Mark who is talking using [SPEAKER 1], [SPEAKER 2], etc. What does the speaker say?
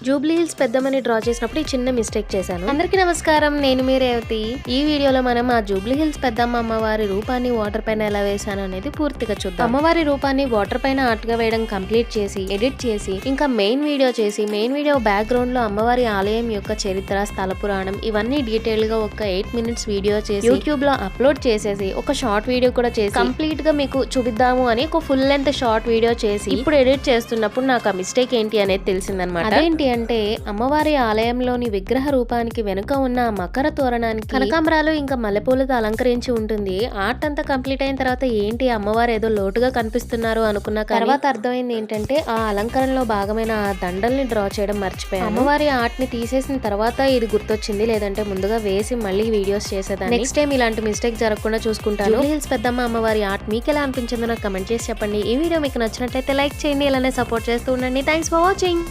[SPEAKER 1] Jubilee hills పెద్దమని draw చేసినప్పుడు ఈ చిన్న మిస్టేక్ చేశాను. అందరికీ నమస్కారం, నేను మీ రేవతి. ఈ వీడియోలో మనం ఆ జూబ్లీ హిల్స్ పెద్దమ్మ అమ్మవారి రూపాన్ని వాటర్ పైన ఎలా వేసాను అనేది పూర్తిగా చూద్దాం. అమ్మవారి రూపాన్ని వాటర్ పైన ఆర్ట్ గా వేయడం కంప్లీట్ చేసి ఎడిట్ చేసి ఇంకా మెయిన్ వీడియో చేసి మెయిన్ వీడియో బ్యాక్గ్రౌండ్ లో అమ్మవారి ఆలయం యొక్క చరిత్ర, స్థల పురాణం ఇవన్నీ డీటెయిల్ గా ఒక 8 minutes వీడియో చేసి యూట్యూబ్ లో అప్లోడ్ చేసేసి ఒక షార్ట్ వీడియో కూడా చేసి కంప్లీట్ గా మీకు చూపిద్దాము అని ఒక ఫుల్ లెంత్ షార్ట్ వీడియో చేసి ఇప్పుడు ఎడిట్ చేస్తున్నప్పుడు నాకు ఆ మిస్టేక్ ఏంటి అనేది తెలిసిందనమాట. అదేంటి అంటే అమ్మవారి ఆలయంలోని విగ్రహ రూపానికి వెనుక ఉన్న మకర తోరణానికి కనకాంబరాలు ఇంకా మల్లెపూలతో అలంకరించి ఉంటుంది. ఆర్ట్ అంతా కంప్లీట్ అయిన తర్వాత ఏంటి అమ్మవారు ఏదో లోటుగా కనిపిస్తున్నారు అనుకున్న తర్వాత అర్థమైంది ఏంటంటే ఆ అలంకరణలో భాగమైన ఆ దండల్ని డ్రా చేయడం మర్చిపోయాను. అమ్మవారి ఆర్ట్ ని తీసేసిన తర్వాత ఇది గుర్తొచ్చింది, లేదంటే ముందుగా వేసి మళ్ళీ వీడియోస్ చేసేదాన్ని. నెక్స్ట్ టైం ఇలాంటి మిస్టేక్ జరగకుండా చూసుకుంటాను. జూబ్లీ హిల్స్ పెద్దమ్మ అమ్మవారి ఆర్ట్ మీకు ఎలా అనిపించిందో నాకు కమెంట్ చేసి చెప్పండి. ఈ వీడియో మీకు నచ్చినట్లయితే లైక్ చేయండి, ఇలానే సపోర్ట్ చేస్తూ ఉండండి. Thanks for watching.